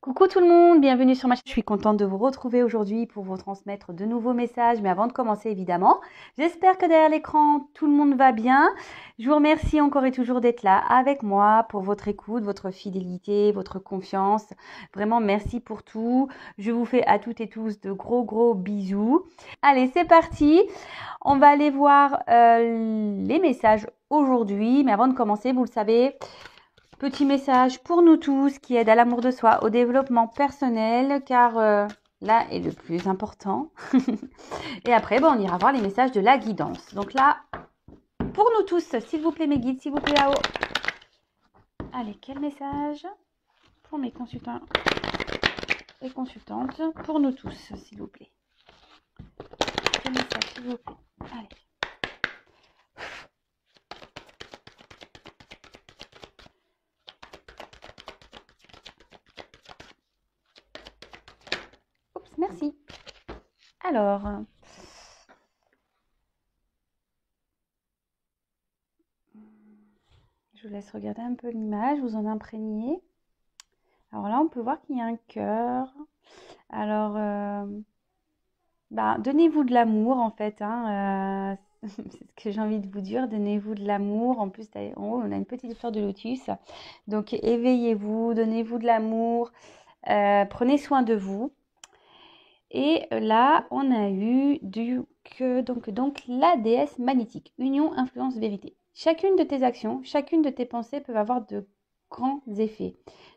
Coucou tout le monde, bienvenue sur ma chaîne. Je suis contente de vous retrouver aujourd'hui pour vous transmettre de nouveaux messages. Mais avant de commencer, évidemment, j'espère que derrière l'écran, tout le monde va bien. Je vous remercie encore et toujours d'être là avec moi pour votre écoute, votre fidélité, votre confiance. Vraiment, merci pour tout. Je vous fais à toutes et tous de gros bisous. Allez, c'est parti. On va aller voir les messages aujourd'hui. Mais avant de commencer, vous le savez, petit message pour nous tous qui aide à l'amour de soi, au développement personnel, car là est le plus important. Et après, on ira voir les messages de la guidance. Donc là, pour nous tous, s'il vous plaît mes guides, s'il vous plaît là-haut. Allez, quel message pour mes consultants et consultantes, pour nous tous, s'il vous plaît. Quel message, s'il vous plaît. Allez. Oups, merci. Alors, je vous laisse regarder un peu l'image, vous en imprégnez. Alors là, on peut voir qu'il y a un cœur. Alors, donnez-vous de l'amour en fait. C'est ce que j'ai envie de vous dire. Donnez-vous de l'amour. En plus, en haut, on a une petite fleur de lotus. Donc, éveillez-vous, donnez-vous de l'amour. Prenez soin de vous. Et là, on a eu donc la déesse magnétique. Union, influence, vérité. Chacune de tes actions, chacune de tes pensées peuvent avoir de grands effets.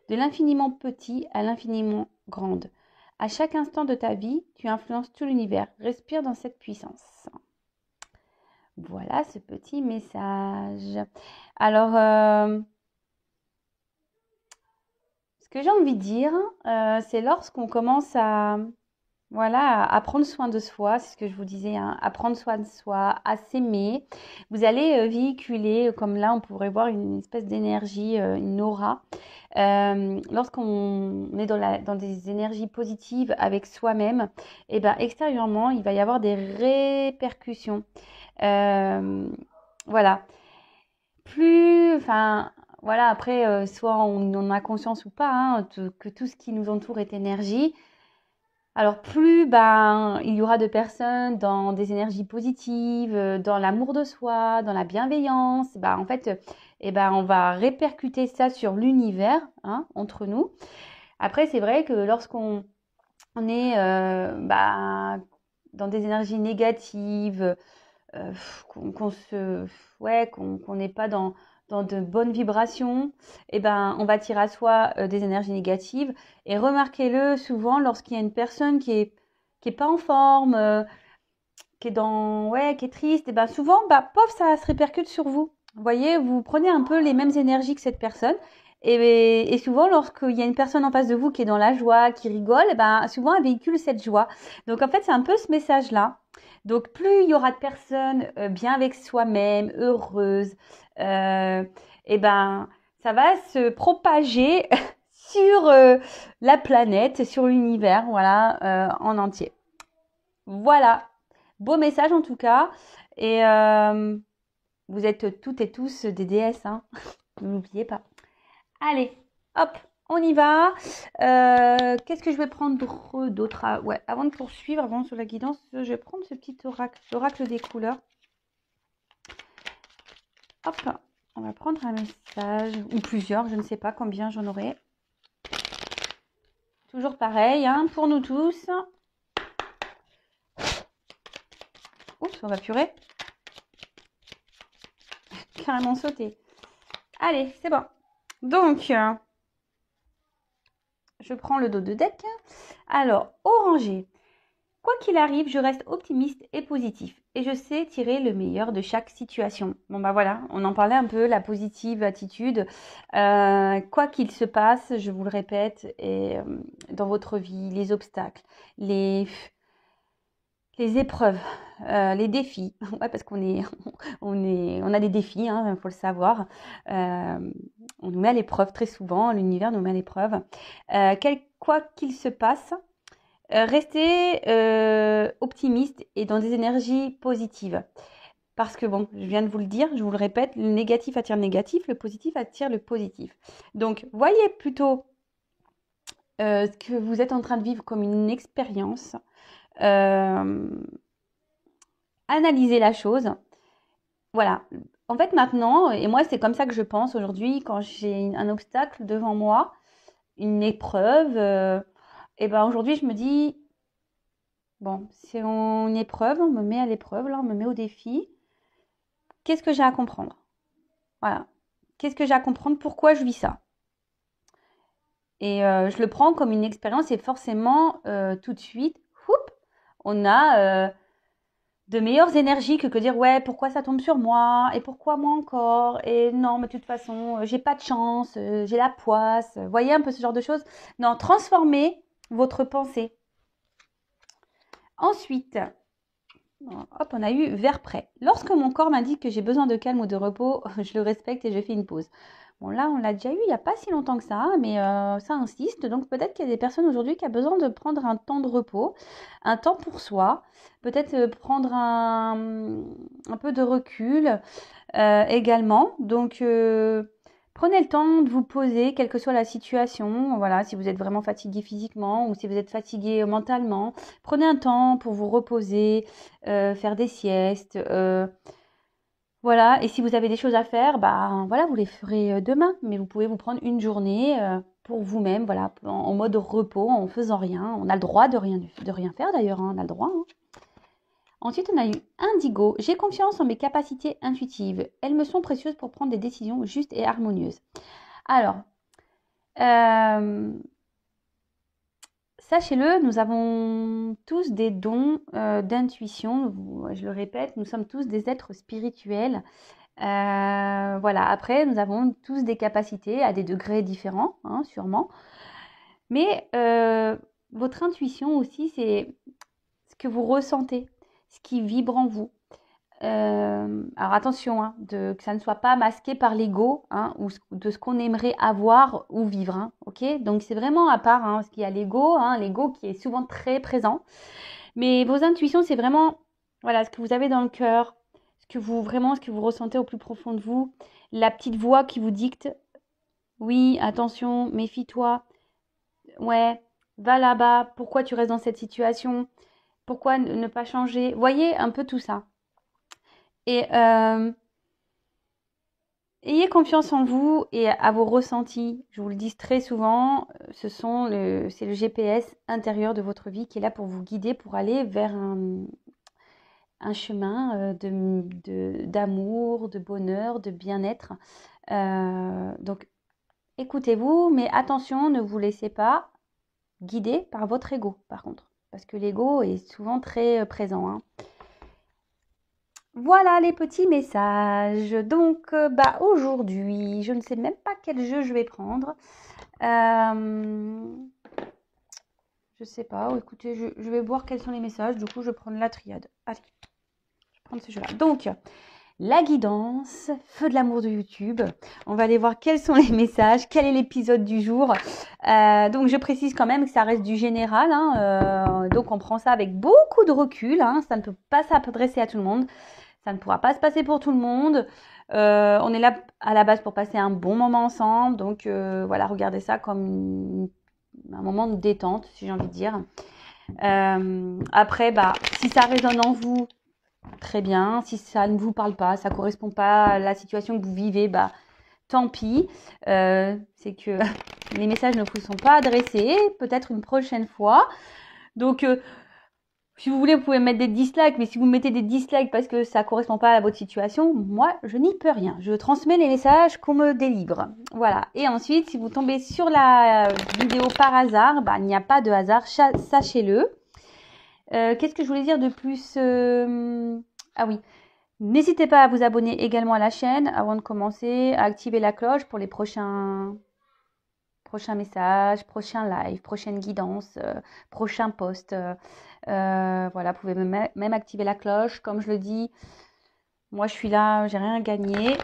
De l'infiniment petit à l'infiniment grande. À chaque instant de ta vie, tu influences tout l'univers. Respire dans cette puissance. Voilà ce petit message. Alors, ce que j'ai envie de dire, c'est lorsqu'on commence à prendre soin de soi, c'est ce que je vous disais, à prendre soin de soi, à s'aimer. Vous allez véhiculer, comme là, on pourrait voir une espèce d'énergie, une aura. Lorsqu'on est dans des énergies positives avec soi-même, et extérieurement, il va y avoir des répercussions. Voilà. Après, soit on en a conscience ou pas, que tout ce qui nous entoure est énergie. Alors plus il y aura de personnes dans des énergies positives, dans l'amour de soi, dans la bienveillance, en fait, on va répercuter ça sur l'univers, entre nous. Après, c'est vrai que lorsqu'on est dans des énergies négatives, qu'on n'est pas dans de bonnes vibrations, on va tirer à soi des énergies négatives. Et remarquez-le souvent lorsqu'il y a une personne qui est pas en forme, qui est triste, souvent, ça se répercute sur vous. Vous voyez, vous prenez un peu les mêmes énergies que cette personne. Et souvent, lorsqu'il y a une personne en face de vous qui est dans la joie, qui rigole, souvent elle véhicule cette joie. Donc en fait, c'est un peu ce message-là. Donc plus il y aura de personnes bien avec soi-même, heureuses, euh, ça va se propager sur la planète, sur l'univers, voilà, en entier. Voilà, beau message en tout cas. Et vous êtes toutes et tous des déesses, ne l'oubliez pas. Allez, hop, on y va. Qu'est-ce que je vais prendre d'autre avant de poursuivre, avant sur la guidance, je vais prendre ce petit oracle, l'oracle des couleurs. Hop, on va prendre un message, ou plusieurs, je ne sais pas combien j'en aurai. Toujours pareil, pour nous tous. Oups, on va purer. Carrément sauter. Allez, c'est bon. Donc, je prends le dos de deck. Alors, orangé. Quoi qu'il arrive, je reste optimiste et positif. Et je sais tirer le meilleur de chaque situation. Bon voilà, on en parlait un peu, la positive attitude. Quoi qu'il se passe, je vous le répète, et dans votre vie, les obstacles, les épreuves, les défis. Ouais, parce on a des défis, il faut le savoir. On nous met à l'épreuve très souvent, l'univers nous met à l'épreuve. Quoi qu'il se passe, restez optimiste et dans des énergies positives. Parce que je viens de vous le dire, je vous le répète, le négatif attire le négatif, le positif attire le positif. Donc, voyez plutôt ce que vous êtes en train de vivre comme une expérience. Analysez la chose. Voilà. En fait, maintenant, et moi, c'est comme ça que je pense aujourd'hui, quand j'ai un obstacle devant moi, une épreuve, et ben aujourd'hui, je me dis, bon, c'est une épreuve, on me met à l'épreuve, là, on me met au défi. Qu'est-ce que j'ai à comprendre? Voilà. Qu'est-ce que j'ai à comprendre? Pourquoi je vis ça? Et je le prends comme une expérience et forcément, tout de suite, on a de meilleures énergies que dire ouais, pourquoi ça tombe sur moi et pourquoi moi encore et non, mais de toute façon, j'ai pas de chance, j'ai la poisse. Vous voyez un peu ce genre de choses? Non, transformez votre pensée. Ensuite, hop, on a eu vers prêt. Lorsque mon corps m'indique que j'ai besoin de calme ou de repos, je le respecte et je fais une pause. Bon, là, on l'a déjà eu il n'y a pas si longtemps que ça, mais ça insiste. Donc, peut-être qu'il y a des personnes aujourd'hui qui ont besoin de prendre un temps de repos, un temps pour soi, peut-être prendre un peu de recul également. Donc, prenez le temps de vous poser, quelle que soit la situation. Voilà, si vous êtes vraiment fatigué physiquement ou si vous êtes fatigué mentalement, prenez un temps pour vous reposer, faire des siestes. Voilà, et si vous avez des choses à faire, bah voilà, vous les ferez demain, mais vous pouvez vous prendre une journée pour vous-même, voilà, en mode repos, en faisant rien. On a le droit de rien faire d'ailleurs, hein, on a le droit. Hein. Ensuite, on a eu Indigo. J'ai confiance en mes capacités intuitives. Elles me sont précieuses pour prendre des décisions justes et harmonieuses. Alors, sachez-le, nous avons tous des dons d'intuition. Je le répète, nous sommes tous des êtres spirituels. Voilà. Après, nous avons tous des capacités à des degrés différents, hein, sûrement. Mais votre intuition aussi, c'est ce que vous ressentez, ce qui vibre en vous. Alors attention, hein, que ça ne soit pas masqué par l'ego, hein, ou de ce qu'on aimerait avoir ou vivre. Hein, ok? Donc c'est vraiment à part, hein, parce qu'il y a l'ego, hein, l'ego qui est souvent très présent. Mais vos intuitions, c'est vraiment voilà, ce que vous avez dans le cœur, ce que vous ressentez au plus profond de vous, la petite voix qui vous dicte. Oui, attention, méfie-toi. Ouais, va là-bas. Pourquoi tu restes dans cette situation? Pourquoi ne pas changer? Voyez un peu tout ça. Et ayez confiance en vous et à vos ressentis. Je vous le dis très souvent, c'est le GPS intérieur de votre vie qui est là pour vous guider, pour aller vers un chemin d'amour, de bonheur, de bien-être. Donc, écoutez-vous, mais attention, ne vous laissez pas guider par votre ego, par contre. Parce que l'ego est souvent très présent. Hein. Voilà les petits messages. Donc, aujourd'hui, je ne sais même pas quel jeu je vais prendre. Je sais pas. Écoutez, je vais voir quels sont les messages. Du coup, je vais prendre la triade. Allez, je vais prendre ce jeu-là. Donc, la guidance, feu de l'amour de YouTube. On va aller voir quels sont les messages, quel est l'épisode du jour. Donc, je précise quand même que ça reste du général. Hein, donc, on prend ça avec beaucoup de recul. Hein, ça ne peut pas s'adresser à tout le monde. Ça ne pourra pas se passer pour tout le monde. On est là à la base pour passer un bon moment ensemble. Donc, voilà, regardez ça comme un moment de détente, si j'ai envie de dire. Après, si ça résonne en vous, très bien. Si ça ne vous parle pas, ça ne correspond pas à la situation que vous vivez, tant pis. C'est que les messages ne vous sont pas adressés. Peut-être une prochaine fois. Donc, si vous voulez, vous pouvez mettre des dislikes, mais si vous mettez des dislikes parce que ça ne correspond pas à votre situation, moi, je n'y peux rien. Je transmets les messages qu'on me délivre. Voilà. Et ensuite, si vous tombez sur la vidéo par hasard, il n'y a pas de hasard, sachez-le. Qu'est-ce que je voulais dire de plus Ah oui. N'hésitez pas à vous abonner également à la chaîne avant de commencer, à activer la cloche pour les prochains messages, prochains lives, prochaines guidances, prochains posts. Voilà, vous pouvez même activer la cloche. Comme je le dis, moi je suis là, j'ai rien gagné.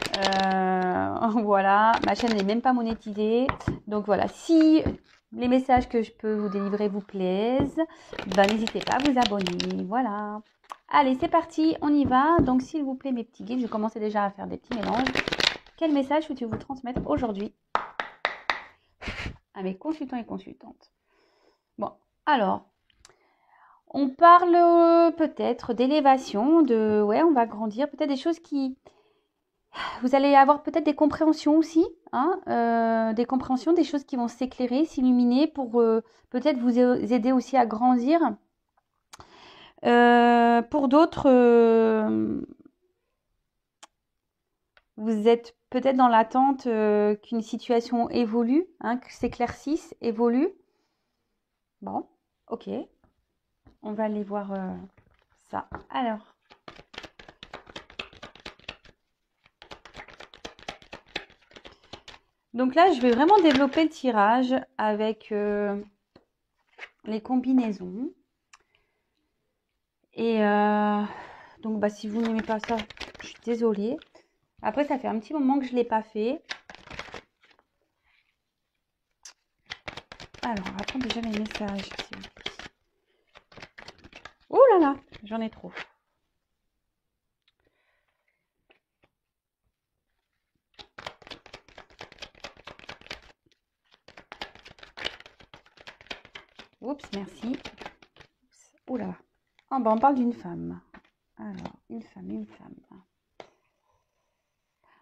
Voilà, ma chaîne n'est même pas monétisée. Donc voilà, si les messages que je peux vous délivrer vous plaisent, n'hésitez pas à vous abonner. Voilà. Allez, c'est parti, on y va. Donc s'il vous plaît mes petits guides, je commençais déjà à faire des petits mélanges. Quel message peux-tu vous transmettre aujourd'hui à mes consultants et consultantes? Bon, alors, on parle peut-être d'élévation, ouais, on va grandir, peut-être des choses qui... Vous allez avoir peut-être des compréhensions aussi, hein, des compréhensions, des choses qui vont s'éclairer, s'illuminer pour peut-être vous aider aussi à grandir. Pour d'autres, vous êtes peut-être dans l'attente qu'une situation évolue, hein, que s'éclaircisse, évolue. Bon, ok. On va aller voir ça. Alors, donc là, je vais vraiment développer le tirage avec les combinaisons. Et donc, bah, si vous n'aimez pas ça, je suis désolée. Après, ça fait un petit moment que je ne l'ai pas fait. Alors, on va prendre déjà les messages, s'il vous plaît. Oh là là, j'en ai trop. Oups, merci. Oh là. Ah, bah, on parle d'une femme. Alors, une femme.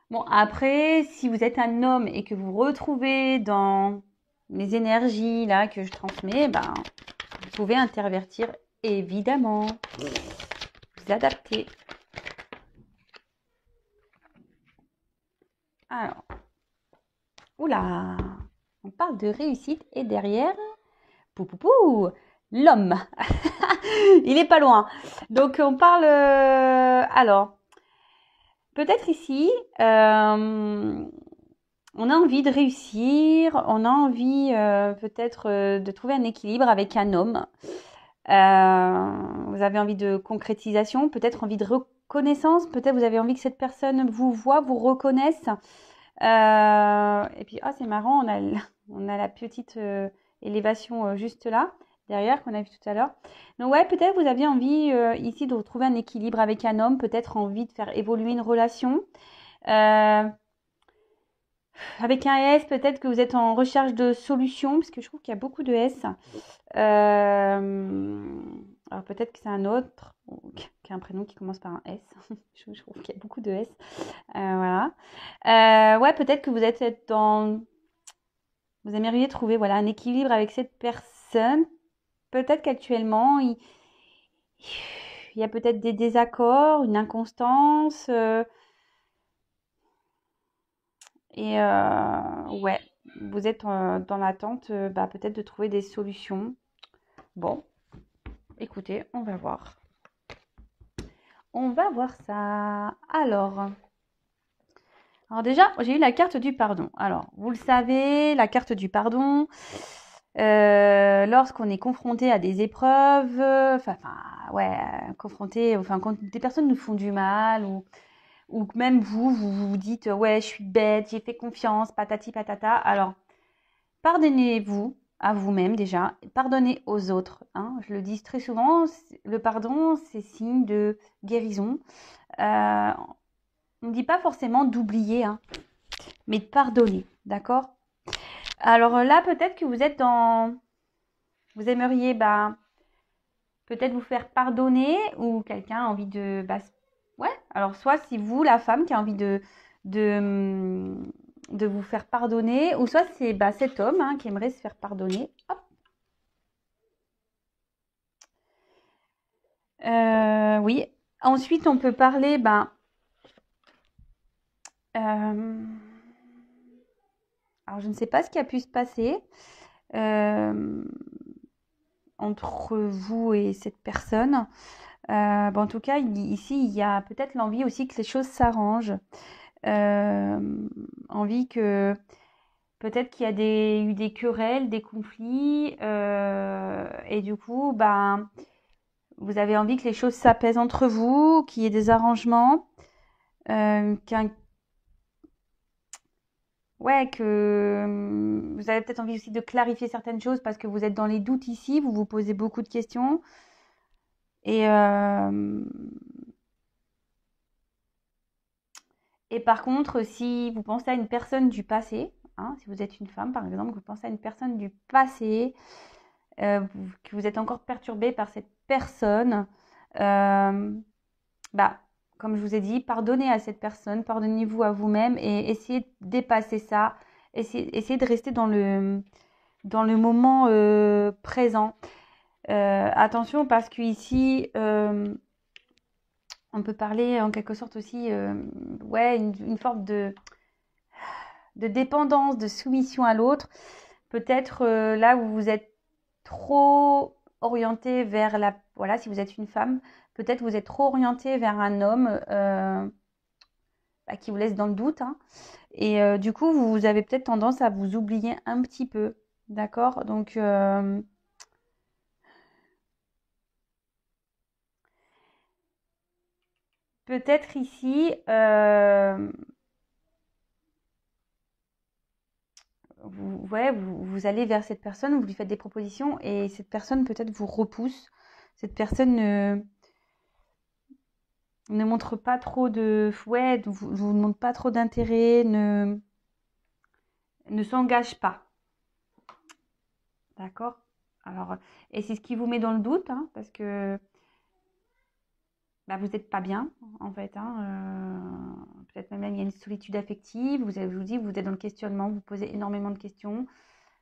Bon, après, si vous êtes un homme et que vous retrouvez dans les énergies là que je transmets, ben, vous pouvez intervertir évidemment. Vous adapter. Alors, oula, on parle de réussite et derrière, l'homme. Il est pas loin. Donc, on parle. Alors, peut-être ici, on a envie de réussir, on a envie peut-être de trouver un équilibre avec un homme. Vous avez envie de concrétisation, peut-être envie de reconnaissance, peut-être vous avez envie que cette personne vous voit, vous reconnaisse. Et puis, ah, c'est marrant, on a la petite élévation juste là, derrière, qu'on a vu tout à l'heure. Donc ouais, peut-être vous aviez envie ici de retrouver un équilibre avec un homme, peut-être envie de faire évoluer une relation. Avec un S, peut-être que vous êtes en recherche de solutions, parce que je trouve qu'il y a beaucoup de S. Alors peut-être que c'est un autre qui a un prénom qui commence par un S. Je trouve qu'il y a beaucoup de S. Voilà. Ouais, peut-être que vous êtes dans... Vous aimeriez trouver voilà, un équilibre avec cette personne. Peut-être qu'actuellement, il y a peut-être des désaccords, une inconstance. Et ouais, vous êtes dans l'attente bah, peut-être de trouver des solutions. Bon, écoutez, on va voir. On va voir ça. Alors déjà, j'ai eu la carte du pardon. Alors, vous le savez, la carte du pardon, lorsqu'on est confronté à des épreuves, confronté, quand des personnes nous font du mal ou même vous dites ouais, je suis bête, j'ai fait confiance, patati patata. Alors, pardonnez-vous à vous-même déjà, pardonnez aux autres. Hein. Je le dis très souvent, le pardon, c'est signe de guérison. On ne dit pas forcément d'oublier, hein, mais de pardonner, d'accord? Alors là, peut-être que vous êtes dans... Vous aimeriez peut-être vous faire pardonner ou quelqu'un a envie de... ouais, alors soit c'est vous, la femme, qui a envie de vous faire pardonner, ou soit c'est cet homme hein, qui aimerait se faire pardonner. Hop. Oui. Ensuite, on peut parler, alors je ne sais pas ce qui a pu se passer entre vous et cette personne. En tout cas, ici, il y a peut-être l'envie aussi que les choses s'arrangent. Envie que peut-être qu'il y a eu des querelles, des conflits, et du coup, vous avez envie que les choses s'apaisent entre vous, qu'il y ait des arrangements, que vous avez peut-être envie aussi de clarifier certaines choses parce que vous êtes dans les doutes ici, vous vous posez beaucoup de questions. Et par contre, si vous pensez à une personne du passé, hein, si vous êtes une femme par exemple, vous pensez à une personne du passé, que vous êtes encore perturbé par cette personne, euh, bah, comme je vous ai dit, pardonnez à cette personne, pardonnez-vous à vous-même et essayez de dépasser ça. Essayez de rester dans le moment présent. Attention parce qu'ici, on peut parler en quelque sorte aussi, ouais, une forme de dépendance, de soumission à l'autre. Peut-être là où vous êtes trop orienté vers la... Voilà, si vous êtes une femme, peut-être vous êtes trop orienté vers un homme qui vous laisse dans le doute. Hein. Et du coup, vous avez peut-être tendance à vous oublier un petit peu. D'accord? Donc, peut-être ici, ouais, vous allez vers cette personne, vous lui faites des propositions et cette personne peut-être vous repousse. Cette personne ne montre pas trop de... Ouais, vous ne montre pas trop d'intérêt, ne s'engage pas. D'accord? Alors, et c'est ce qui vous met dans le doute, hein, parce que bah, vous n'êtes pas bien, en fait. Hein, peut-être même il y a une solitude affective. Je vous dis, vous êtes dans le questionnement, vous posez énormément de questions.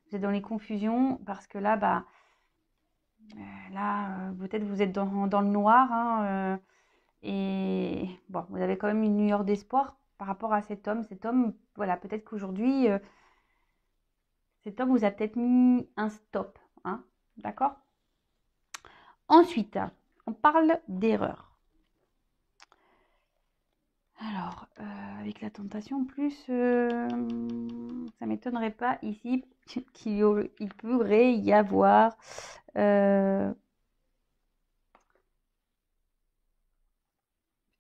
Vous êtes dans les confusions parce que là, bah, peut-être vous êtes dans le noir. Hein, et bon, vous avez quand même une lueur d'espoir par rapport à cet homme. Cet homme, voilà, peut-être qu'aujourd'hui, cet homme vous a peut-être mis un stop. Hein, d'accord? Ensuite, on parle d'erreur. Alors, avec la tentation, en plus, ça m'étonnerait pas ici qu'il pourrait y avoir peut-être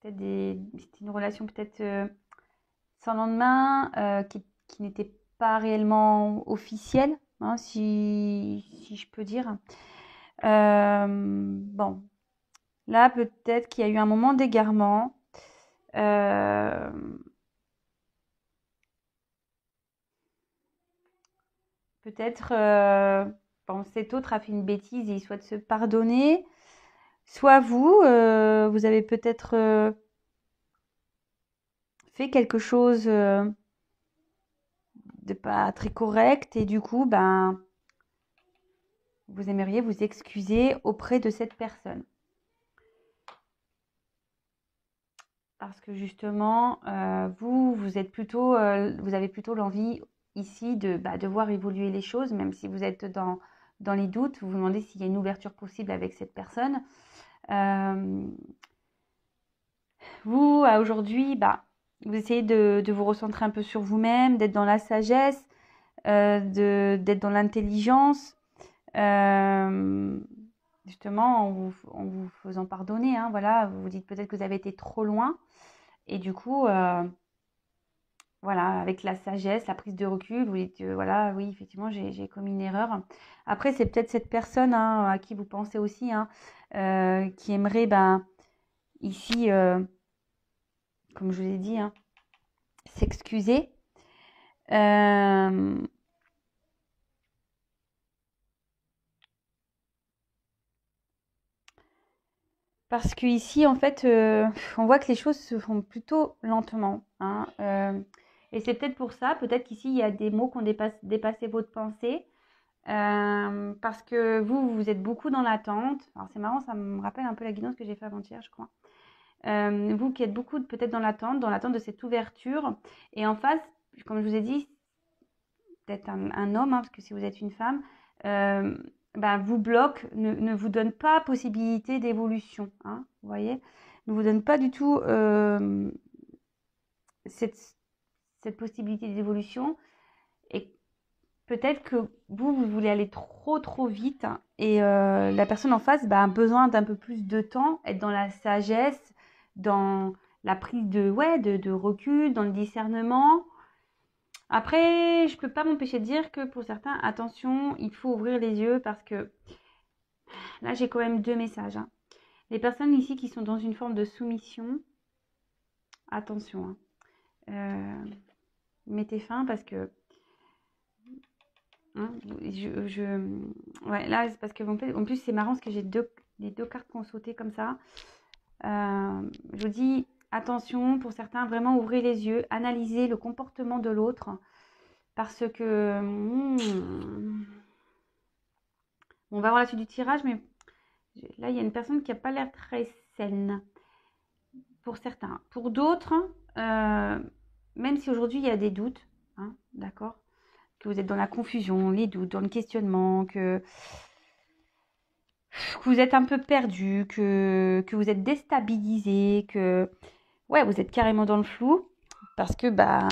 c'était une relation peut-être sans lendemain, qui n'était pas réellement officielle, hein, si je peux dire. Bon, là, peut-être qu'il y a eu un moment d'égarement. Euh, Peut-être, bon, cet autre a fait une bêtise et il souhaite se pardonner. Soit vous, vous avez peut-être fait quelque chose de pas très correct et du coup, ben, vous aimeriez vous excuser auprès de cette personne. Parce que justement, vous êtes plutôt, vous avez plutôt l'envie ici de voir évoluer les choses, même si vous êtes dans les doutes, vous vous demandez s'il y a une ouverture possible avec cette personne. Vous, aujourd'hui, bah, vous essayez de vous recentrer un peu sur vous-même, d'être dans la sagesse, d'être dans l'intelligence, euh, justement en vous faisant pardonner. Hein, voilà, vous vous dites peut-être que vous avez été trop loin. Et du coup, voilà, avec la sagesse, la prise de recul, vous dites, voilà, oui, effectivement, j'ai commis une erreur. Après, c'est peut-être cette personne hein, à qui vous pensez aussi, hein, qui aimerait, ben, ici, comme je vous ai dit, hein, s'excuser. Euh, Parce que ici, en fait, on voit que les choses se font plutôt lentement. Hein, et c'est peut-être pour ça, peut-être qu'ici, il y a des mots qui ont dépassé votre pensée. Parce que vous êtes beaucoup dans l'attente. Alors c'est marrant, ça me rappelle un peu la guidance que j'ai fait avant-hier, je crois. Vous qui êtes beaucoup peut-être dans l'attente de cette ouverture. Et en face, comme je vous ai dit, peut-être un homme, hein, parce que si vous êtes une femme, euh, ben, vous bloque, ne vous donne pas possibilité d'évolution. Hein, vous voyez, ne vous donne pas du tout cette, cette possibilité d'évolution. Et peut-être que vous voulez aller trop vite hein, et la personne en face a besoin d'un peu plus de temps, être dans la sagesse, dans la prise ouais, de recul, dans le discernement. Après, je ne peux pas m'empêcher de dire que pour certains, attention, il faut ouvrir les yeux parce que là, j'ai quand même deux messages. Hein. Les personnes ici qui sont dans une forme de soumission, attention, hein. Mettez fin parce que Hein, ouais, là, c'est parce que en plus, c'est marrant parce que j'ai les deux cartes qui ont sauté comme ça. Je vous dis, attention, pour certains, vraiment ouvrez les yeux, analysez le comportement de l'autre. Parce que... on va voir la suite du tirage, mais là, il y a une personne qui n'a pas l'air très saine. Pour certains. Pour d'autres, même si aujourd'hui, il y a des doutes, hein, d'accord, que vous êtes dans la confusion, les doutes, dans le questionnement, que vous êtes un peu perdu, que vous êtes déstabilisé, que ouais, vous êtes carrément dans le flou, parce que bah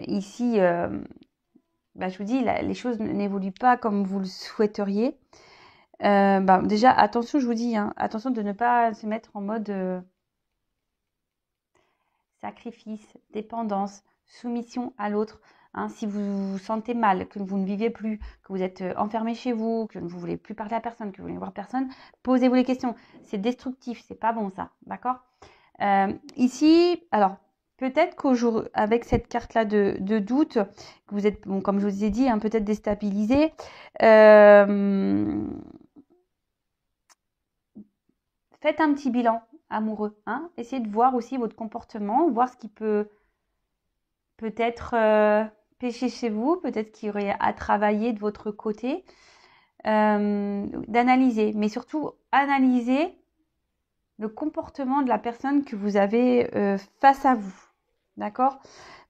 ici, je vous dis, les choses n'évoluent pas comme vous le souhaiteriez. Déjà, attention, je vous dis, hein, attention de ne pas se mettre en mode sacrifice, dépendance, soumission à l'autre. Hein, si vous vous sentez mal, que vous ne vivez plus, que vous êtes enfermé chez vous, que vous ne voulez plus parler à personne, que vous ne voulez voir personne, posez-vous les questions. C'est destructif, c'est pas bon ça, d'accord? Ici, alors peut-être qu'aujourd'hui, avec cette carte-là de doute, que vous êtes, bon, comme je vous ai dit, hein, peut-être déstabilisé. Faites un petit bilan amoureux. Hein, essayez de voir aussi votre comportement, voir ce qui peut être péché chez vous, peut-être qu'il y aurait à travailler de votre côté, d'analyser, mais surtout analyser le comportement de la personne que vous avez face à vous, d'accord?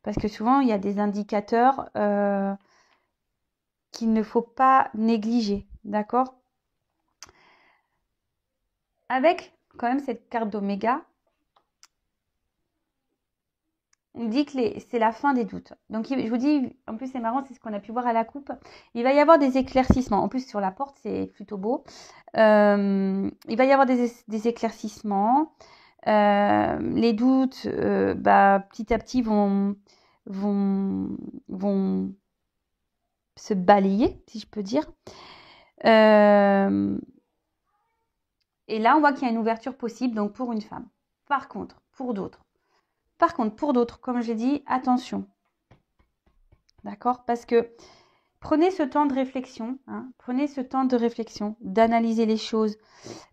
Parce que souvent, il y a des indicateurs qu'il ne faut pas négliger, d'accord? Avec quand même cette carte d'Oméga, on dit que c'est la fin des doutes. Donc, je vous dis, en plus, c'est marrant, c'est ce qu'on a pu voir à la coupe. Il va y avoir des éclaircissements. En plus, sur la porte, c'est plutôt beau. Il va y avoir des éclaircissements. Les doutes, petit à petit, vont se balayer, si je peux dire. Et là, on voit qu'il y a une ouverture possible, donc pour une femme. Par contre, pour d'autres, comme je l'ai dit, attention. D'accord? Parce que prenez ce temps de réflexion, hein, d'analyser les choses.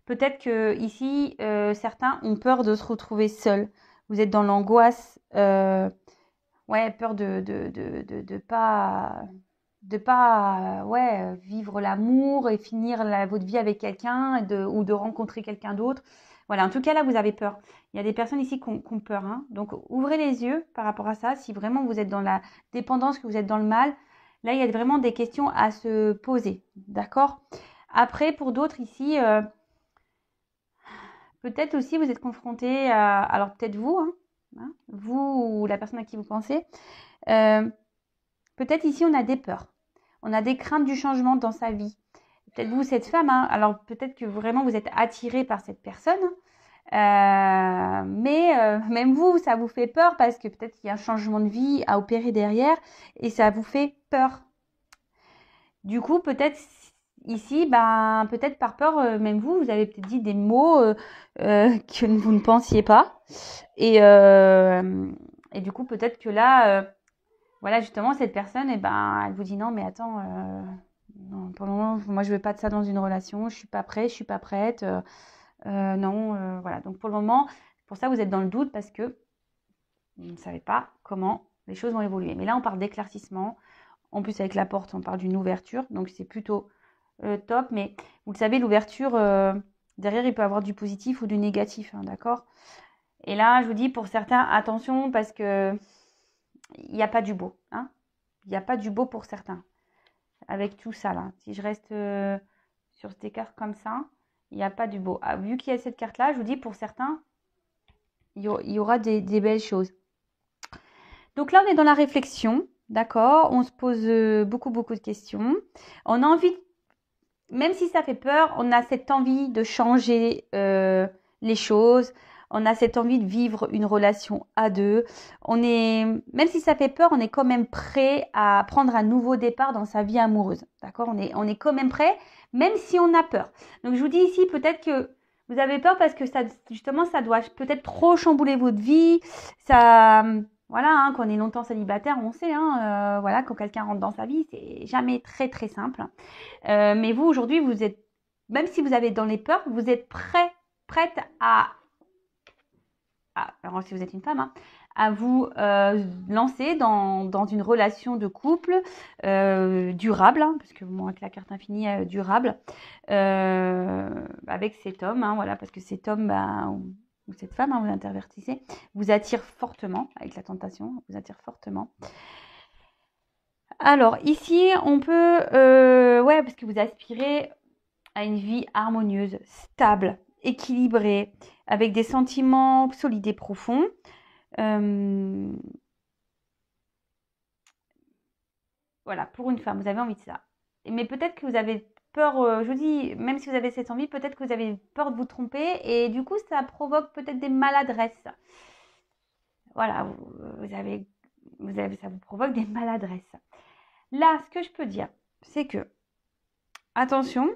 Peut-être que ici, certains ont peur de se retrouver seuls. Vous êtes dans l'angoisse, peur de pas vivre l'amour et finir votre vie avec quelqu'un ou de rencontrer quelqu'un d'autre. Voilà, en tout cas là vous avez peur. Il y a des personnes ici qui ont peur, hein. Donc ouvrez les yeux par rapport à ça. Si vraiment vous êtes dans la dépendance, que vous êtes dans le mal, là il y a vraiment des questions à se poser, d'accord? Après pour d'autres ici, peut-être aussi vous êtes confronté à, alors peut-être vous, hein, vous ou la personne à qui vous pensez, peut-être ici on a des peurs. On a des craintes du changement dans sa vie. Peut-être vous, cette femme, hein, alors peut-être que vraiment vous êtes attiré par cette personne, mais même vous, ça vous fait peur parce que peut-être qu'il y a un changement de vie à opérer derrière et ça vous fait peur. Du coup, peut-être ici, peut-être par peur, même vous avez peut-être dit des mots que vous ne pensiez pas. Et du coup, peut-être que là... voilà, justement, cette personne, elle vous dit non, mais attends, non, pour le moment, moi, je veux pas de ça dans une relation, je suis pas prêt, je suis pas prête, non, voilà. Donc, pour le moment, pour ça, vous êtes dans le doute parce que vous ne savez pas comment les choses vont évoluer. Mais là, on parle d'éclaircissement. En plus, avec la porte, on parle d'une ouverture, donc c'est plutôt top. Mais vous le savez, l'ouverture, derrière, il peut y avoir du positif ou du négatif, hein, d'accord? Et là, je vous dis, pour certains, attention, parce que il n'y a pas du beau, hein. Il n'y a pas du beau pour certains. Avec tout ça, là. Si je reste sur cette carte comme ça, il n'y a pas du beau. Ah, vu qu'il y a cette carte-là, je vous dis, pour certains, il y aura des belles choses. Donc là, on est dans la réflexion, d'accord? On se pose beaucoup de questions. On a envie, même si ça fait peur, on a cette envie de changer les choses. On a cette envie de vivre une relation à deux. Même si ça fait peur, on est quand même prêt à prendre un nouveau départ dans sa vie amoureuse. D'accord? On est quand même prêt, même si on a peur. Donc, je vous dis ici, peut-être que vous avez peur parce que ça, justement, ça doit peut-être trop chambouler votre vie. Ça Voilà, hein, qu'on est longtemps célibataire, on sait, hein, voilà, quand quelqu'un rentre dans sa vie, c'est jamais très très simple. Mais vous, aujourd'hui, vous êtes, même si vous avez dans les peurs, vous êtes prête alors si vous êtes une femme, hein, à vous lancer dans une relation de couple durable, hein, parce que bon, avec la carte infinie durable, avec cet homme, hein, voilà, parce que cet homme, bah, ou cette femme, hein, vous intervertissez, vous attire fortement, avec la tentation, vous attire fortement. Alors ici, on peut, ouais, parce que vous aspirez à une vie harmonieuse, stable, équilibrée, avec des sentiments solides et profonds. Voilà, pour une femme, vous avez envie de ça. Mais peut-être que vous avez peur, je vous dis, même si vous avez cette envie, peut-être que vous avez peur de vous tromper et du coup, ça provoque peut-être des maladresses. Voilà, ça vous provoque des maladresses. Là, ce que je peux dire, c'est que, attention,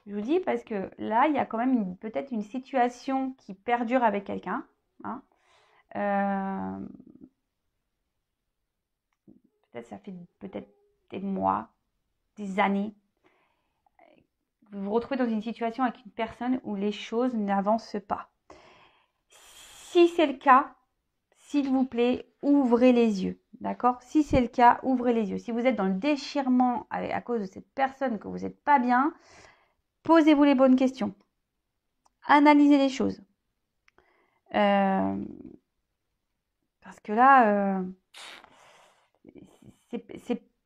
je vous dis, parce que là, il y a quand même peut-être une situation qui perdure avec quelqu'un. Hein. Peut-être ça fait peut-être des mois, des années. Vous vous retrouvez dans une situation avec une personne où les choses n'avancent pas. Si c'est le cas, s'il vous plaît, ouvrez les yeux. D'accord? Si c'est le cas, ouvrez les yeux. Si vous êtes dans le déchirement à cause de cette personne, que vous n'êtes pas bien, posez-vous les bonnes questions. Analysez les choses. Parce que là,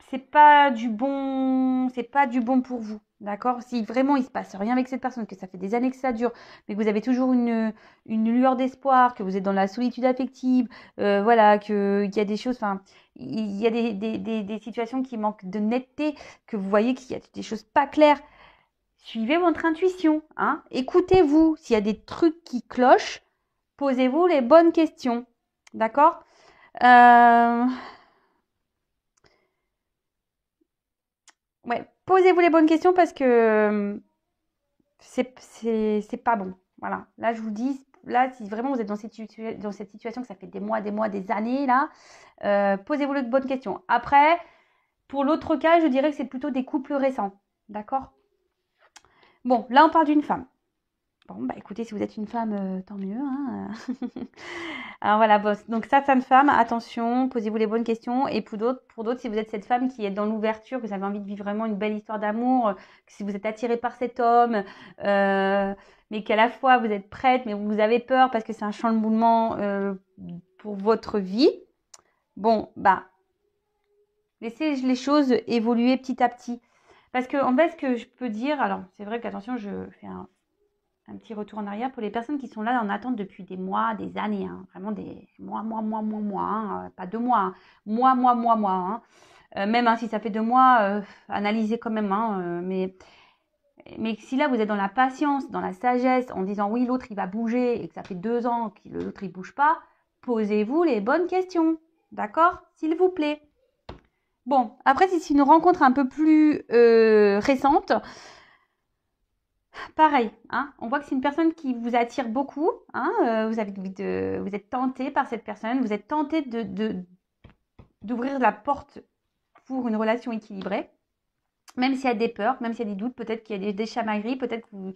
c'est pas du bon, c'est pas du bon pour vous. D'accord? Si vraiment il se passe rien avec cette personne, que ça fait des années que ça dure, mais que vous avez toujours une lueur d'espoir, que vous êtes dans la solitude affective, voilà, qu'il y a des choses, enfin, il y a des situations qui manquent de netteté, que vous voyez qu'il y a des choses pas claires. Suivez votre intuition, hein? Écoutez-vous. S'il y a des trucs qui clochent, posez-vous les bonnes questions. D'accord? Ouais, posez-vous les bonnes questions parce que c'est pas bon. Voilà. Là, je vous dis, là, si vraiment vous êtes dans cette situation, que ça fait des mois, des années, là, posez-vous les bonnes questions. Après, pour l'autre cas, je dirais que c'est plutôt des couples récents. D'accord? Bon, là, on parle d'une femme. Bon, bah écoutez, si vous êtes une femme, tant mieux. Hein. Alors voilà, donc ça, femme, attention, posez-vous les bonnes questions. Et pour d'autres, si vous êtes cette femme qui est dans l'ouverture, que vous avez envie de vivre vraiment une belle histoire d'amour, que si vous êtes attiré par cet homme, mais qu'à la fois vous êtes prête, mais vous avez peur parce que c'est un chamboulement pour votre vie, bon, bah, laissez les choses évoluer petit à petit. Parce que en fait, ce que je peux dire, alors c'est vrai qu'attention, je fais un petit retour en arrière pour les personnes qui sont là en attente depuis des mois, des années, hein, vraiment des mois, hein, pas 2 mois, hein, mois. Hein. Même hein, si ça fait 2 mois, analysez quand même. Hein, mais si là vous êtes dans la patience, dans la sagesse, en disant oui l'autre il va bouger et que ça fait 2 ans que l'autre il bouge pas, posez-vous les bonnes questions, d'accord, s'il vous plaît. Bon, après si c'est une rencontre un peu plus récente. Pareil, hein, on voit que c'est une personne qui vous attire beaucoup. Hein, vous êtes tenté par cette personne, vous êtes tenté d'ouvrir la porte pour une relation équilibrée, même s'il y a des peurs, même s'il y a des doutes, peut-être qu'il y a des chamailleries, peut-être que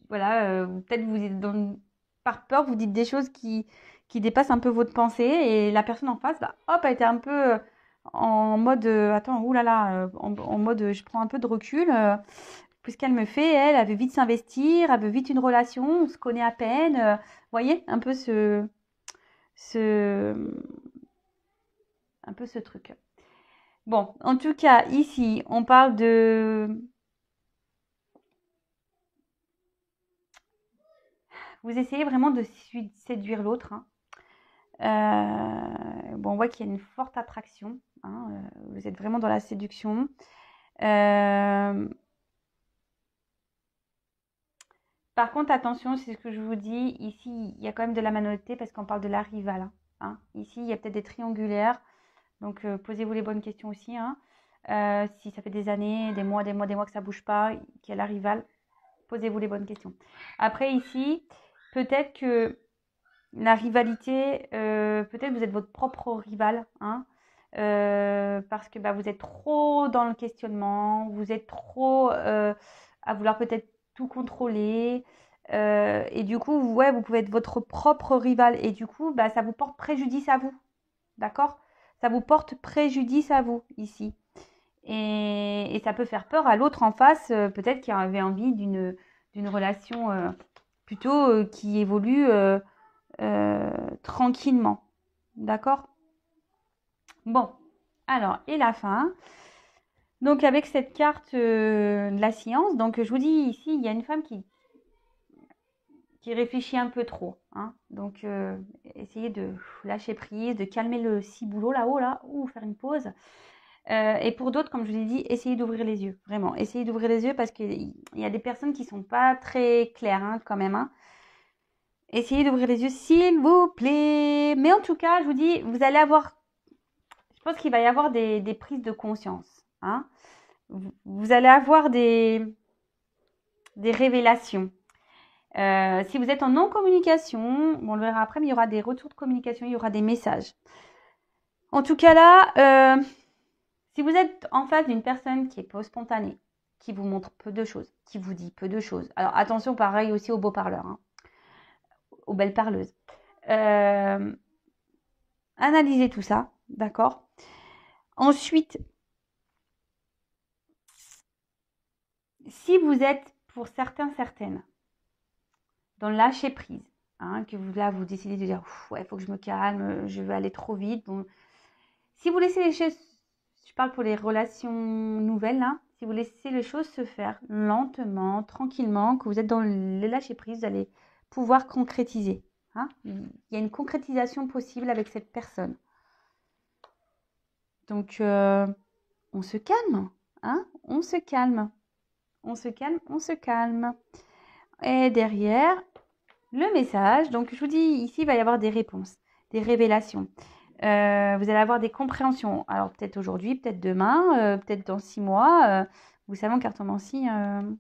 voilà, peut-être vous êtes par peur, vous dites des choses qui dépassent un peu votre pensée et la personne en face, bah, hop, elle était un peu en mode attends, oulala, en mode je prends un peu de recul. Puisqu'elle me fait, elle veut vite s'investir, elle veut vite une relation, on se connaît à peine. Vous voyez, un peu ce truc. Bon, en tout cas, ici, on parle de... Vous essayez vraiment de séduire l'autre. Hein. Bon, on voit qu'il y a une forte attraction. Hein, vous êtes vraiment dans la séduction. Par contre, attention, c'est ce que je vous dis. Ici, il y a quand même de la malhonnêteté parce qu'on parle de la rivale. Hein. Ici, il y a peut-être des triangulaires. Donc, posez-vous les bonnes questions aussi. Hein. Si ça fait des années, des mois que ça ne bouge pas, qu'il y a la rivale, posez-vous les bonnes questions. Après, ici, peut-être que la rivalité, peut-être vous êtes votre propre rival, hein, parce que bah, vous êtes trop dans le questionnement, vous êtes trop à vouloir peut-être tout contrôler. Et du coup, ouais, vous pouvez être votre propre rival. Et du coup, bah, ça vous porte préjudice à vous. D'accord? Ça vous porte préjudice à vous ici. Et ça peut faire peur à l'autre en face, peut-être qui avait envie d'une relation plutôt qui évolue tranquillement. D'accord? Bon, alors, et la fin. Donc, avec cette carte de la science, donc je vous dis ici, il y a une femme qui réfléchit un peu trop, hein. Donc, essayez de lâcher prise, de calmer le ciboulot là-haut, là, ou faire une pause. Et pour d'autres, comme je vous l'ai dit, essayez d'ouvrir les yeux, vraiment. Essayez d'ouvrir les yeux parce qu'il y a des personnes qui ne sont pas très claires, hein, quand même, hein. Essayez d'ouvrir les yeux, s'il vous plaît. Mais en tout cas, je vous dis, vous allez avoir, je pense qu'il va y avoir des prises de conscience, hein. Vous allez avoir des révélations. Si vous êtes en non-communication, bon, on le verra après, mais il y aura des retours de communication, il y aura des messages. En tout cas là, si vous êtes en face d'une personne qui est peu spontanée, qui vous montre peu de choses, qui vous dit peu de choses, alors attention pareil aussi aux beaux parleurs, hein, aux belles parleuses. Analysez tout ça, d'accord? Ensuite, si vous êtes pour certains, certaines, dans le lâcher prise, hein, que vous là vous décidez de dire ouais, il faut que je me calme, je vais aller trop vite. Bon, si vous laissez les choses, je parle pour les relations nouvelles, hein, si vous laissez les choses se faire lentement, tranquillement, que vous êtes dans le lâcher prise, vous allez pouvoir concrétiser, hein. Il y a une concrétisation possible avec cette personne. Donc on se calme, hein, on se calme, on se calme, on se calme. Et derrière, le message, donc je vous dis, ici, il va y avoir des réponses, des révélations. Vous allez avoir des compréhensions. Alors, peut-être aujourd'hui, peut-être demain, peut-être dans 6 mois. Vous savez, en cartomancie, il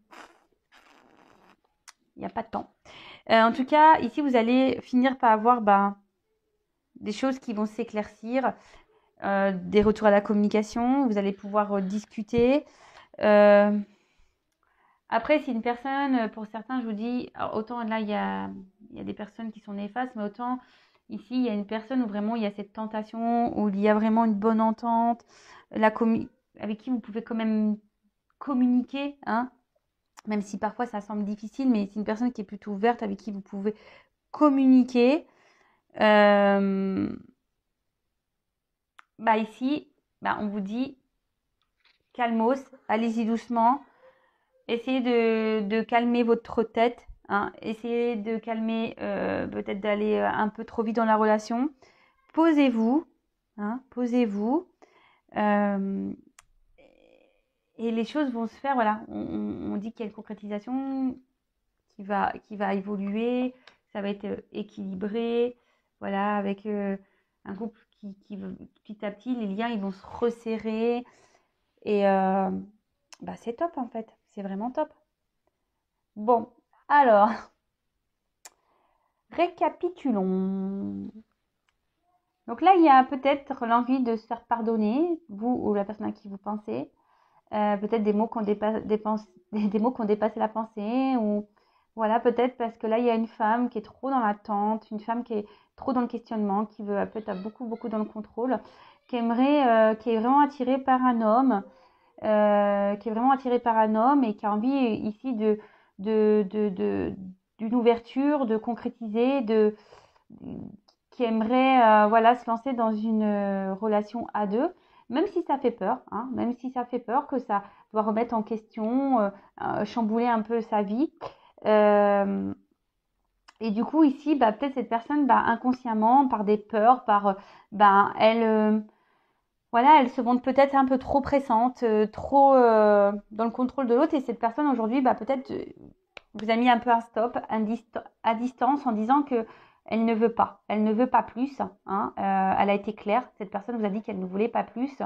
n'y a pas de temps. En tout cas, ici, vous allez finir par avoir des choses qui vont s'éclaircir, des retours à la communication. Vous allez pouvoir discuter. Après, si une personne, pour certains, je vous dis, alors autant là, il y a des personnes qui sont néfastes, mais autant ici, il y a une personne où vraiment il y a cette tentation, où il y a vraiment une bonne entente, avec qui vous pouvez quand même communiquer, hein, même si parfois ça semble difficile, mais c'est une personne qui est plutôt ouverte, avec qui vous pouvez communiquer. Ici, on vous dit, calmos, allez-y doucement. Essayez de calmer votre tête, hein. Essayez de calmer, peut-être d'aller un peu trop vite dans la relation. Posez-vous, hein, posez-vous. Et les choses vont se faire, voilà. On dit qu'il y a une concrétisation qui va évoluer. Ça va être équilibré, voilà, avec un couple qui petit à petit, les liens, ils vont se resserrer. Et c'est top en fait. C'est vraiment top. Bon, alors, récapitulons. Donc là, il y a peut-être l'envie de se faire pardonner, vous ou la personne à qui vous pensez. Peut-être des mots qui ont des mots qui ont dépassé la pensée. Ou voilà, peut-être parce que là, il y a une femme qui est trop dans l'attente, une femme qui est trop dans le questionnement, qui veut peut-être beaucoup, beaucoup dans le contrôle, qui est vraiment attirée par un homme. Qui est vraiment attiré par un homme et qui a envie ici d'une ouverture, de concrétiser, qui aimerait se lancer dans une relation à deux, même si ça fait peur, hein, même si ça fait peur que ça doit remettre en question, chambouler un peu sa vie. Et du coup ici, peut-être cette personne, inconsciemment, par des peurs, elle elle se montre peut-être un peu trop pressante, trop dans le contrôle de l'autre. Et cette personne aujourd'hui, peut-être vous a mis un peu un stop à distance en disant que elle ne veut pas plus, hein. Elle a été claire. Cette personne vous a dit qu'elle ne voulait pas plus.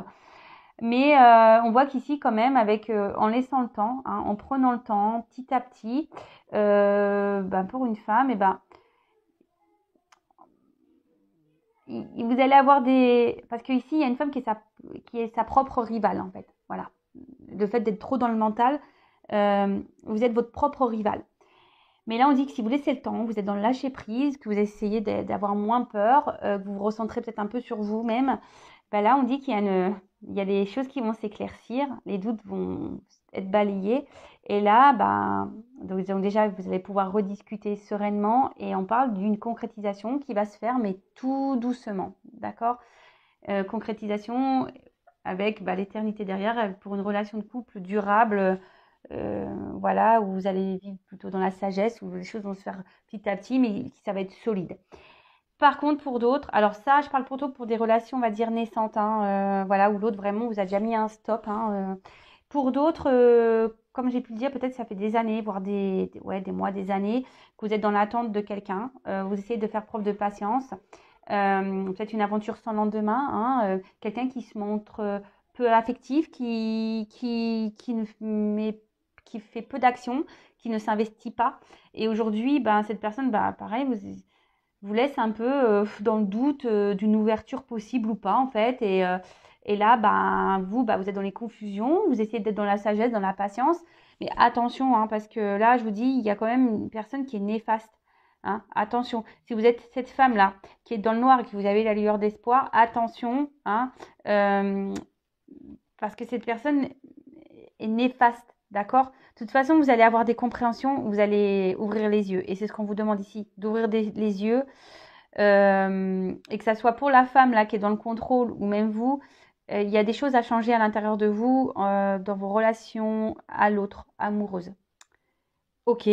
Mais on voit qu'ici quand même, en laissant le temps, hein, en prenant le temps, petit à petit, pour une femme, vous allez avoir des... Parce qu'ici, il y a une femme qui est sa propre rivale, en fait. Voilà. Le fait d'être trop dans le mental, vous êtes votre propre rival. Mais là, on dit que si vous laissez le temps, vous êtes dans le lâcher-prise, que vous essayez d'avoir moins peur, que vous vous recentrez peut-être un peu sur vous-même, ben là, on dit qu'il y a des choses qui vont s'éclaircir, les doutes vont être balayés. Et là, donc déjà, vous allez pouvoir rediscuter sereinement et on parle d'une concrétisation qui va se faire, mais tout doucement, d'accord? Concrétisation avec l'éternité derrière pour une relation de couple durable. Voilà, où vous allez vivre plutôt dans la sagesse, où les choses vont se faire petit à petit, mais ça va être solide. Par contre, pour d'autres, alors ça, je parle plutôt pour des relations, on va dire, naissantes, hein, voilà, où l'autre, vraiment, vous a déjà mis un stop. Hein, Pour d'autres, comme j'ai pu le dire, peut-être ça fait des années, voire des mois, des années, que vous êtes dans l'attente de quelqu'un. Vous essayez de faire preuve de patience. Peut-être une aventure sans lendemain, hein, quelqu'un qui se montre peu affectif, qui fait peu d'actions, qui ne s'investit pas. Et aujourd'hui, cette personne, pareil, vous laisse un peu dans le doute d'une ouverture possible ou pas, en fait. Et là, vous êtes dans les confusions, vous essayez d'être dans la sagesse, dans la patience. Mais attention, hein, parce que là, je vous dis, il y a quand même une personne qui est néfaste. Hein. Attention, si vous êtes cette femme-là qui est dans le noir et que vous avez la lueur d'espoir, attention, hein, parce que cette personne est néfaste, d'accord? De toute façon, vous allez avoir des compréhensions, vous allez ouvrir les yeux. Et c'est ce qu'on vous demande ici, d'ouvrir les yeux. Et que ça soit pour la femme là qui est dans le contrôle ou même vous, il y a des choses à changer à l'intérieur de vous, dans vos relations à l'autre, amoureuse. Ok,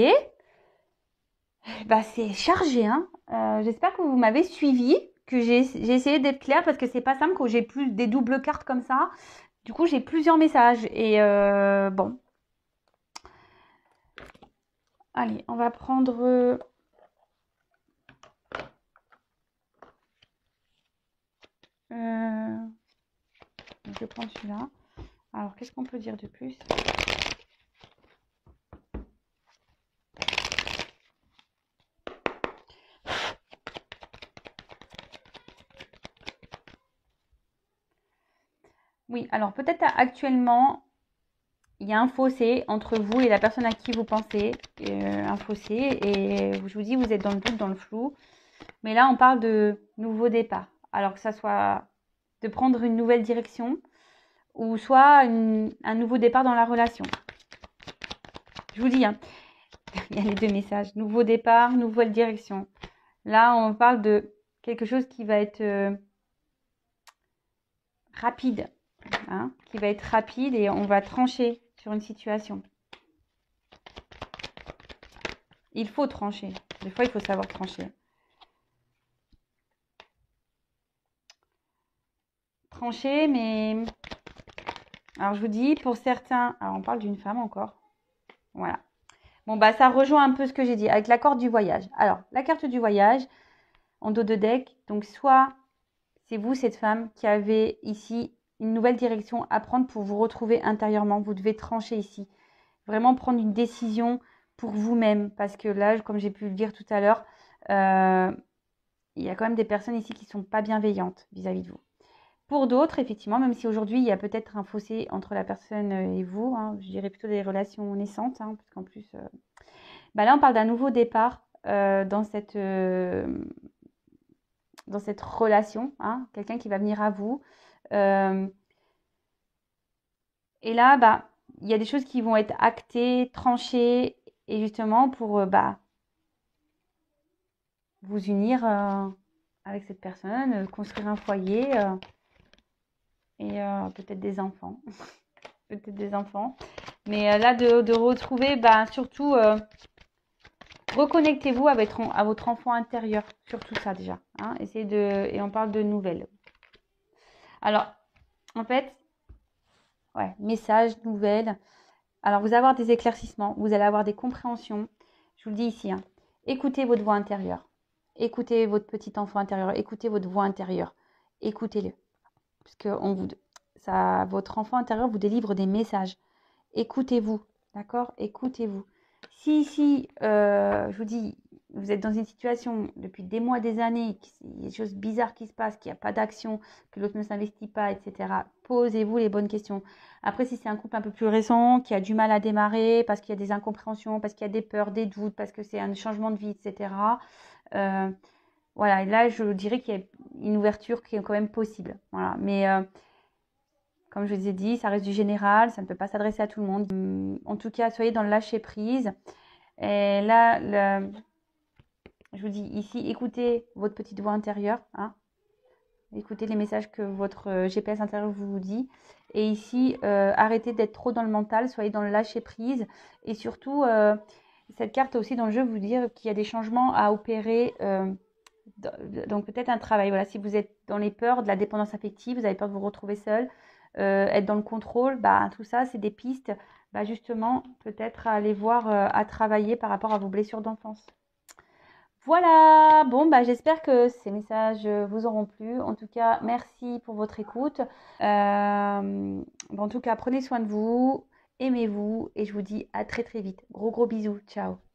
c'est chargé, hein. J'espère que vous m'avez suivi, que j'ai essayé d'être claire parce que c'est pas simple quand j'ai plus des doubles cartes comme ça. Du coup, j'ai plusieurs messages et bon. Allez, on va prendre... je vais prendre celui-là. Alors, qu'est-ce qu'on peut dire de plus? Oui, alors peut-être actuellement, il y a un fossé entre vous et la personne à qui vous pensez. Un fossé. Et je vous dis, vous êtes dans le doute, dans le flou. Mais là, on parle de nouveau départ. Alors que ça soit de prendre une nouvelle direction ou soit un nouveau départ dans la relation. Je vous dis, hein, il y a les deux messages. Nouveau départ, nouvelle direction. Là, on parle de quelque chose qui va être rapide. Hein, qui va être rapide et on va trancher sur une situation. Il faut trancher. Des fois, il faut savoir trancher. Trancher, mais... Alors, je vous dis, pour certains... Alors, on parle d'une femme encore. Voilà. Bon, ça rejoint un peu ce que j'ai dit avec la carte du voyage. Alors, la carte du voyage, en dos de deck. Donc, soit c'est vous, cette femme, qui avez ici une nouvelle direction à prendre pour vous retrouver intérieurement. Vous devez trancher ici. Vraiment prendre une décision pour vous-même. Parce que là, comme j'ai pu le dire tout à l'heure, il y a quand même des personnes ici qui ne sont pas bienveillantes vis-à-vis de vous. Pour d'autres, effectivement, même si aujourd'hui, il y a peut-être un fossé entre la personne et vous, hein, je dirais plutôt des relations naissantes, hein, parce qu'en plus, là, on parle d'un nouveau départ dans cette relation, hein, quelqu'un qui va venir à vous. Et là, il y a des choses qui vont être actées, tranchées, et justement pour vous unir avec cette personne, construire un foyer et peut-être des enfants. Peut-être des enfants. Mais là, de retrouver, surtout, reconnectez-vous à votre enfant intérieur. Surtout ça déjà. Hein, et on parle de nouvelles. Alors, en fait, message, nouvelles. Alors, vous allez avoir des éclaircissements, vous allez avoir des compréhensions. Je vous le dis ici, hein, écoutez votre voix intérieure. Écoutez votre petit enfant intérieur. Écoutez votre voix intérieure. Écoutez-le. Parce que votre enfant intérieur vous délivre des messages. Écoutez-vous. D'accord? Écoutez-vous. Si, je vous dis, vous êtes dans une situation depuis des mois, des années, il y a des choses bizarres qui se passent, qu'il n'y a pas d'action, que l'autre ne s'investit pas, etc. Posez-vous les bonnes questions. Après, si c'est un couple un peu plus récent, qui a du mal à démarrer, parce qu'il y a des incompréhensions, parce qu'il y a des peurs, des doutes, parce que c'est un changement de vie, etc. Voilà, et là, je dirais qu'il y a une ouverture qui est quand même possible. Voilà, mais comme je vous ai dit, ça reste du général, ça ne peut pas s'adresser à tout le monde. En tout cas, soyez dans le lâcher prise. Et là, je vous dis ici, écoutez votre petite voix intérieure, hein. Écoutez les messages que votre GPS intérieur vous dit. Et ici, arrêtez d'être trop dans le mental, soyez dans le lâcher prise. Et surtout, cette carte aussi dans le jeu vous dire qu'il y a des changements à opérer. Donc peut-être un travail. Voilà, si vous êtes dans les peurs de la dépendance affective, vous avez peur de vous retrouver seul, être dans le contrôle, bah, tout ça, c'est des pistes, bah, justement, peut-être à aller voir, à travailler par rapport à vos blessures d'enfance. Voilà, bon, bah, j'espère que ces messages vous auront plu. En tout cas, merci pour votre écoute. En tout cas, prenez soin de vous, aimez-vous et je vous dis à très très vite. Gros gros bisous, ciao.